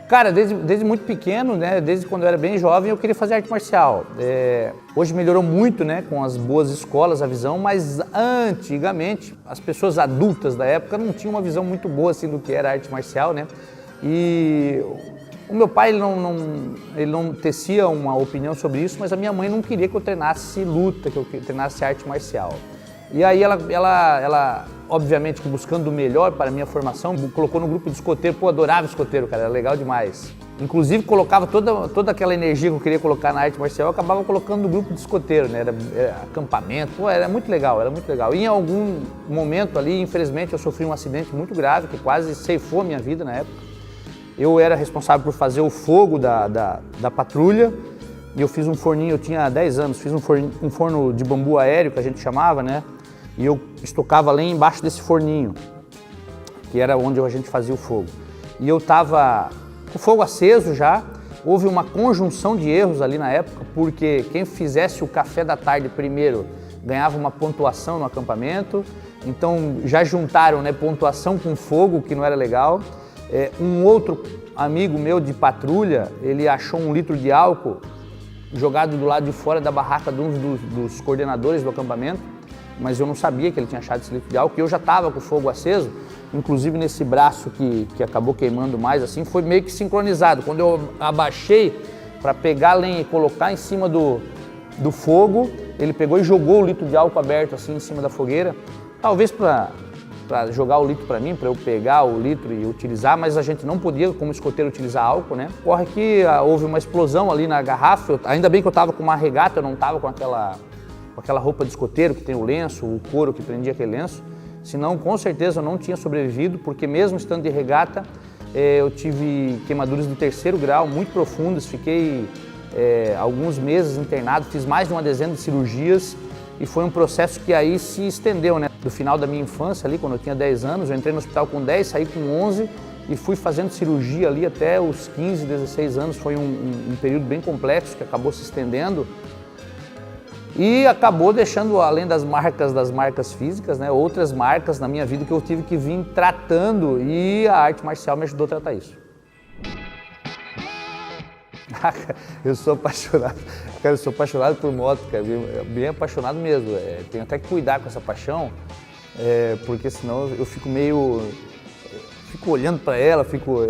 Cara, desde muito pequeno, né, desde quando eu era bem jovem, eu queria fazer arte marcial. Hoje melhorou muito, né, com as boas escolas, a visão, mas antigamente as pessoas adultas da época não tinham uma visão muito boa assim, do que era arte marcial, né? E o meu pai ele não tecia uma opinião sobre isso, mas a minha mãe não queria que eu treinasse luta, que eu treinasse arte marcial. E aí ela obviamente, buscando o melhor para a minha formação, colocou no grupo de escoteiro. Pô, adorava escoteiro, cara, era legal demais. Inclusive, colocava toda aquela energia que eu queria colocar na arte marcial, eu acabava colocando no grupo de escoteiro, né? Era acampamento, pô, era muito legal, era muito legal. E em algum momento ali, infelizmente, eu sofri um acidente muito grave, que quase ceifou a minha vida na época. Eu era responsável por fazer o fogo da patrulha, e eu fiz um forninho, eu tinha 10 anos, fiz um forno de bambu aéreo, que a gente chamava, né? E eu estocava lá embaixo desse forninho, que era onde a gente fazia o fogo. E eu estava com o fogo aceso já, houve uma conjunção de erros ali na época, porque quem fizesse o café da tarde primeiro ganhava uma pontuação no acampamento, então já juntaram, né, pontuação com fogo, que não era legal. Um outro amigo meu de patrulha, ele achou 1 litro de álcool jogado do lado de fora da barraca de um dos coordenadores do acampamento, mas eu não sabia que ele tinha achado esse litro de álcool, e eu já estava com o fogo aceso, inclusive nesse braço que acabou queimando mais, assim, foi meio que sincronizado. Quando eu abaixei para pegar a lenha e colocar em cima do fogo, ele pegou e jogou o litro de álcool aberto assim em cima da fogueira, talvez para jogar o litro para mim, para eu pegar o litro e utilizar, mas a gente não podia, como escoteiro, utilizar álcool, né? Ocorre que houve uma explosão ali na garrafa, ainda bem que eu estava com uma regata, eu não estava com aquela roupa de escoteiro que tem o lenço, o couro que prendia aquele lenço, senão com certeza eu não tinha sobrevivido, porque mesmo estando de regata, eu tive queimaduras de 3º grau, muito profundas, fiquei alguns meses internado, fiz mais de uma dezena de cirurgias, e foi um processo que aí se estendeu, né? Do final da minha infância ali, quando eu tinha 10 anos, eu entrei no hospital com 10, saí com 11 e fui fazendo cirurgia ali até os 15, 16 anos. Foi um período bem complexo que acabou se estendendo e acabou deixando, além das marcas físicas, né, outras marcas na minha vida que eu tive que vir tratando, e a arte marcial me ajudou a tratar isso. Eu sou apaixonado, cara, eu sou apaixonado por moto, cara, bem apaixonado mesmo. Tenho até que cuidar com essa paixão, porque senão eu fico olhando para ela,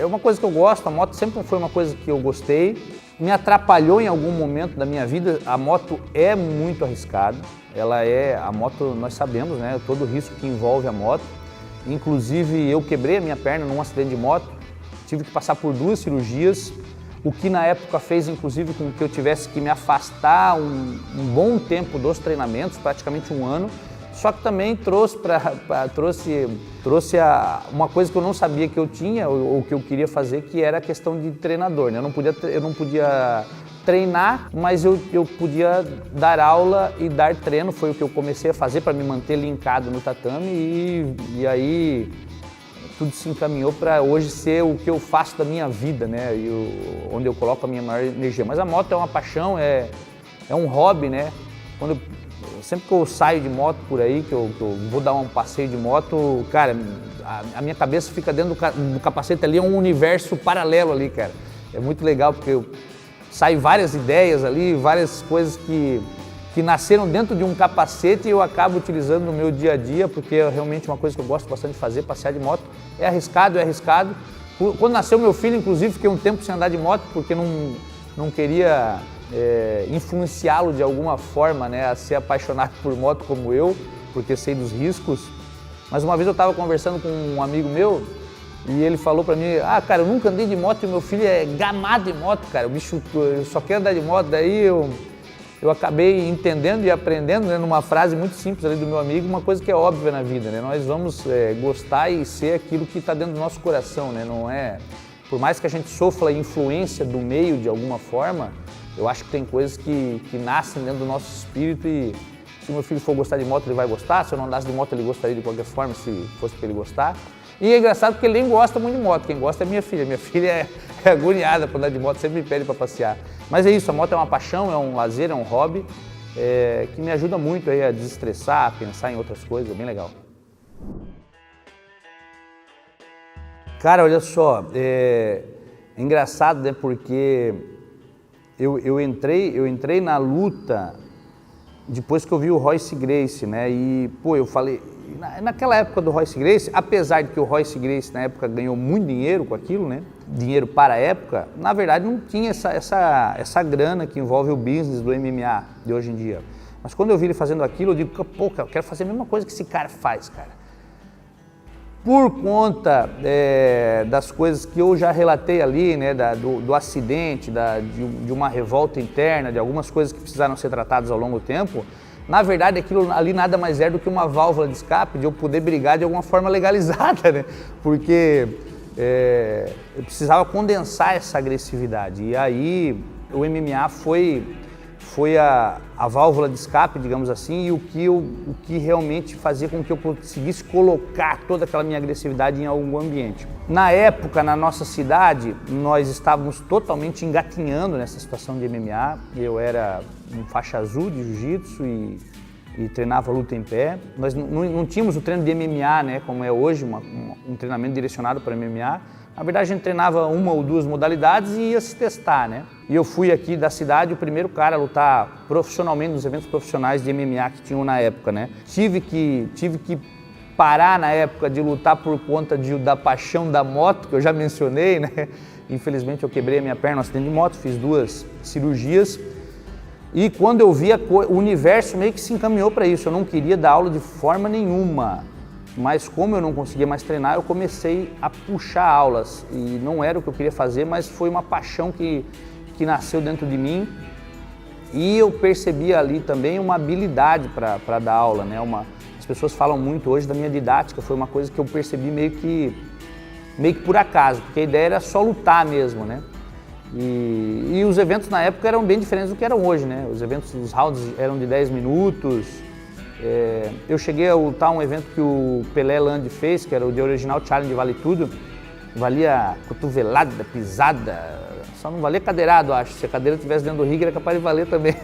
é uma coisa que eu gosto. A moto sempre foi uma coisa que eu gostei. Me atrapalhou em algum momento da minha vida. A moto é muito arriscada, a moto, nós sabemos, né, todo o risco que envolve a moto. Inclusive eu quebrei a minha perna num acidente de moto, tive que passar por 2 cirurgias, o que na época fez inclusive com que eu tivesse que me afastar um bom tempo dos treinamentos, praticamente 1 ano, só que também trouxe uma coisa que eu não sabia que eu tinha ou que eu queria fazer, que era a questão de treinador, né? Eu não podia treinar, mas eu podia dar aula e dar treino, foi o que eu comecei a fazer para me manter linkado no tatame, e aí tudo se encaminhou para hoje ser o que eu faço da minha vida, né? Onde eu coloco a minha maior energia. Mas a moto é uma paixão, é um hobby, né? Sempre que eu saio de moto por aí, que eu vou dar um passeio de moto, cara, a minha cabeça fica dentro do capacete ali, é um universo paralelo ali, cara. É muito legal porque saem várias ideias ali, várias coisas que nasceram dentro de um capacete e eu acabo utilizando no meu dia a dia, porque é realmente uma coisa que eu gosto bastante de fazer, passear de moto. É arriscado. Quando nasceu meu filho, inclusive, fiquei um tempo sem andar de moto, porque não queria influenciá-lo de alguma forma, né, a ser apaixonado por moto como eu, porque sei dos riscos. Mas uma vez eu estava conversando com um amigo meu e ele falou para mim: cara, eu nunca andei de moto e meu filho é gamado de moto, cara, o bicho só quer andar de moto. Daí eu acabei entendendo e aprendendo, né, numa frase muito simples ali do meu amigo, uma coisa que é óbvia na vida, né? Nós vamos gostar e ser aquilo que está dentro do nosso coração, né? Não é, por mais que a gente sofra a influência do meio de alguma forma, eu acho que tem coisas que nascem dentro do nosso espírito, e se meu filho for gostar de moto, ele vai gostar. Se eu não andasse de moto, ele gostaria de qualquer forma, se fosse para ele gostar. E é engraçado porque ele nem gosta muito de moto, quem gosta é minha filha. Minha filha é agoniada para andar de moto, sempre me pede para passear. Mas é isso, a moto é uma paixão, é um lazer, é um hobby, que me ajuda muito aí a desestressar, a pensar em outras coisas, é bem legal. Cara, olha só, É engraçado, né, porque eu entrei na luta depois que eu vi o Royce Gracie, né, e pô, eu falei, naquela época do Royce Gracie, apesar de que o Royce Gracie na época ganhou muito dinheiro com aquilo, né, dinheiro para a época, na verdade não tinha essa grana que envolve o business do MMA de hoje em dia. Mas quando eu vi ele fazendo aquilo, eu digo, pô, eu quero fazer a mesma coisa que esse cara faz, cara. Por conta das coisas que eu já relatei ali, né, do acidente, de uma revolta interna, de algumas coisas que precisaram ser tratadas ao longo do tempo, na verdade aquilo ali nada mais é do que uma válvula de escape de eu poder brigar de alguma forma legalizada, né? Porque eu precisava condensar essa agressividade. E aí o MMA foi a válvula de escape, digamos assim, e o que realmente fazia com que eu conseguisse colocar toda aquela minha agressividade em algum ambiente. Na época, na nossa cidade, nós estávamos totalmente engatinhando nessa situação de MMA. Eu era um faixa azul de jiu-jitsu e treinava luta em pé. Nós não tínhamos o treino de MMA, né, como é hoje, um treinamento direcionado para MMA. Na verdade, a gente treinava uma ou duas modalidades e ia se testar, né? E eu fui aqui da cidade o primeiro cara a lutar profissionalmente nos eventos profissionais de MMA que tinham na época, né? Tive que parar na época de lutar por conta da paixão da moto, que eu já mencionei, né? Infelizmente eu quebrei a minha perna no acidente de moto, fiz 2 cirurgias. E quando eu vi o universo meio que se encaminhou para isso, eu não queria dar aula de forma nenhuma. Mas como eu não conseguia mais treinar, eu comecei a puxar aulas. E não era o que eu queria fazer, mas foi uma paixão que nasceu dentro de mim. E eu percebi ali também uma habilidade para dar aula, né? As pessoas falam muito hoje da minha didática, foi uma coisa que eu percebi meio que por acaso, porque a ideia era só lutar mesmo, né? E os eventos na época eram bem diferentes do que eram hoje, né? Os eventos, os rounds eram de 10 minutos. Eu cheguei a lutar um evento que o Pelé Land fez, que era o The Original Challenge Vale Tudo. Valia cotovelada, pisada, só não valia cadeirado, acho. Se a cadeira estivesse dentro do ringue era capaz de valer também.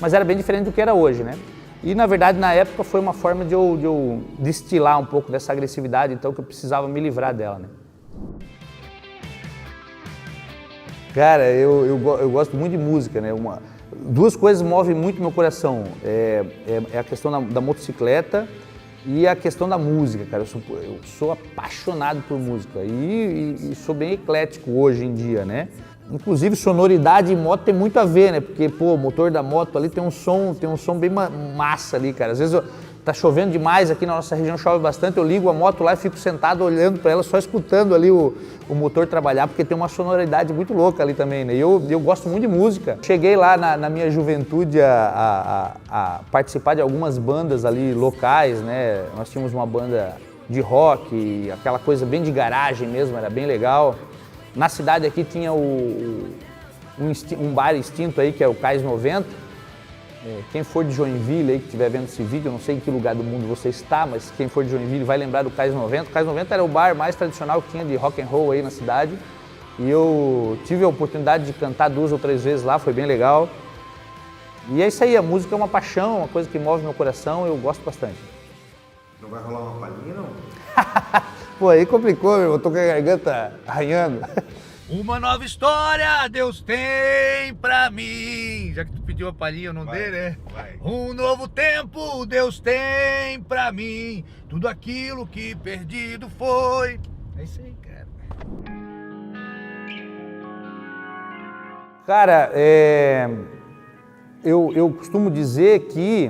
Mas era bem diferente do que era hoje, né? E na verdade na época foi uma forma de eu destilar um pouco dessa agressividade, então que eu precisava me livrar dela, né? Cara, eu gosto muito de música, né? Duas coisas movem muito meu coração, é a questão da motocicleta e a questão da música, cara. Eu sou apaixonado por música e sou bem eclético hoje em dia, né? Inclusive sonoridade e moto tem muito a ver, né? Porque, pô, o motor da moto ali tem um som bem massa ali, cara. Às vezes tá chovendo demais aqui na nossa região, chove bastante, eu ligo a moto lá e fico sentado olhando para ela, só escutando ali o motor trabalhar, porque tem uma sonoridade muito louca ali também, né? E eu gosto muito de música. Cheguei lá na minha juventude a participar de algumas bandas ali locais, né? Nós tínhamos uma banda de rock, aquela coisa bem de garagem mesmo, era bem legal. Na cidade aqui tinha um bar extinto aí, que é o Cais 90. Quem for de Joinville aí, que estiver vendo esse vídeo, eu não sei em que lugar do mundo você está, mas quem for de Joinville vai lembrar do Cais 90. O Cais 90 era o bar mais tradicional que tinha de rock and roll aí na cidade. E eu tive a oportunidade de cantar 2 ou 3 vezes lá, foi bem legal. E é isso aí, a música é uma paixão, uma coisa que move meu coração, eu gosto bastante. Não vai rolar uma palhinha, não? Pô, aí complicou, meu, eu tô com a garganta arranhando. Uma nova história Deus tem pra mim. Já que tu pediu a palhinha, eu não dei, né? Vai. Um novo tempo Deus tem pra mim. Tudo aquilo que perdido foi. É isso aí, cara. Cara, eu costumo dizer que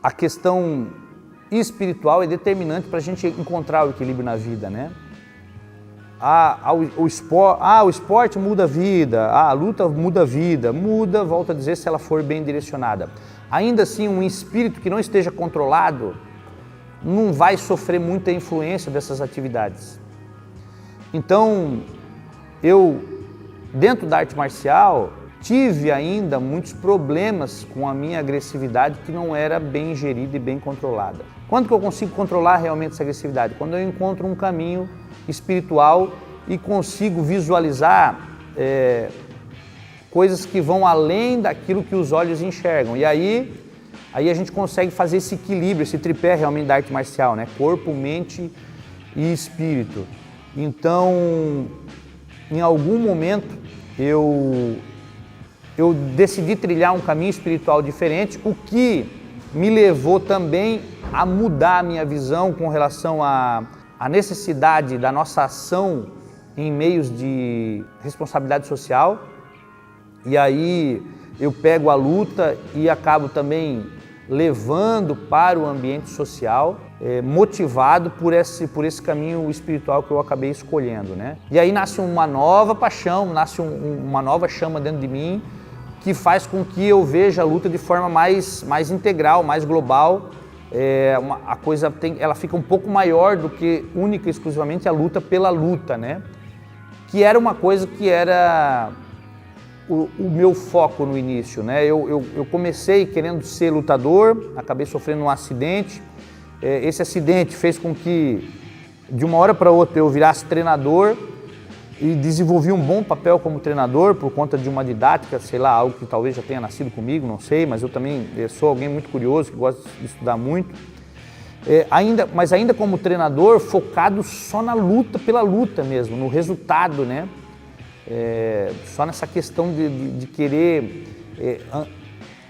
a questão espiritual é determinante para a gente encontrar o equilíbrio na vida, né? O esporte muda a vida, a luta muda a vida, volto a dizer, se ela for bem direcionada. Ainda assim, um espírito que não esteja controlado não vai sofrer muita influência dessas atividades. Então, dentro da arte marcial, tive ainda muitos problemas com a minha agressividade que não era bem gerida e bem controlada. Quando que eu consigo controlar realmente essa agressividade? Quando eu encontro um caminho espiritual e consigo visualizar coisas que vão além daquilo que os olhos enxergam. E aí a gente consegue fazer esse equilíbrio, esse tripé realmente da arte marcial, né? Corpo, mente e espírito. Então, em algum momento, eu decidi trilhar um caminho espiritual diferente, o que me levou também a mudar a minha visão com relação à necessidade da nossa ação em meios de responsabilidade social. E aí eu pego a luta e acabo também levando para o ambiente social, motivado por esse caminho espiritual que eu acabei escolhendo, né? E aí nasce uma nova paixão, nasce uma nova chama dentro de mim, que faz com que eu veja a luta de forma mais integral, mais global. A coisa ela fica um pouco maior do que única e exclusivamente a luta pela luta, né? Que era uma coisa que era o meu foco no início, né? Eu comecei querendo ser lutador, acabei sofrendo um acidente. Esse acidente fez com que, de uma hora para outra, eu virasse treinador e desenvolvi um bom papel como treinador por conta de uma didática, sei lá, algo que talvez já tenha nascido comigo, não sei, mas eu também sou alguém muito curioso, que gosta de estudar muito. Mas ainda como treinador, focado só na luta pela luta mesmo, no resultado, né? Só nessa questão de querer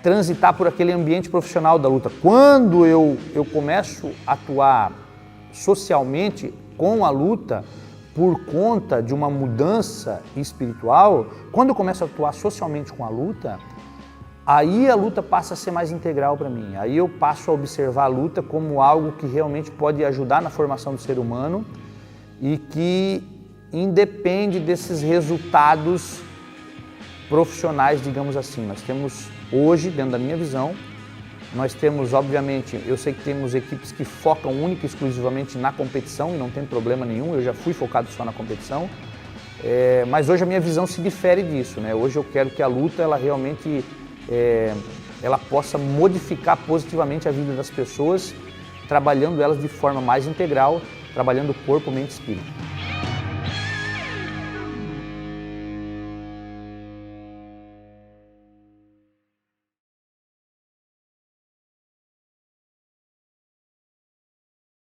transitar por aquele ambiente profissional da luta. Quando eu começo a atuar socialmente com a luta, por conta de uma mudança espiritual, quando eu começo a atuar socialmente com a luta, aí a luta passa a ser mais integral para mim. Aí eu passo a observar a luta como algo que realmente pode ajudar na formação do ser humano e que independe desses resultados profissionais, digamos assim. Nós temos hoje, dentro da minha visão, nós temos, obviamente, eu sei que temos equipes que focam única e exclusivamente na competição e não tem problema nenhum, eu já fui focado só na competição, mas hoje a minha visão se difere disso, né? Hoje eu quero que a luta, ela realmente ela possa modificar positivamente a vida das pessoas, trabalhando elas de forma mais integral, trabalhando corpo, mente e espírito.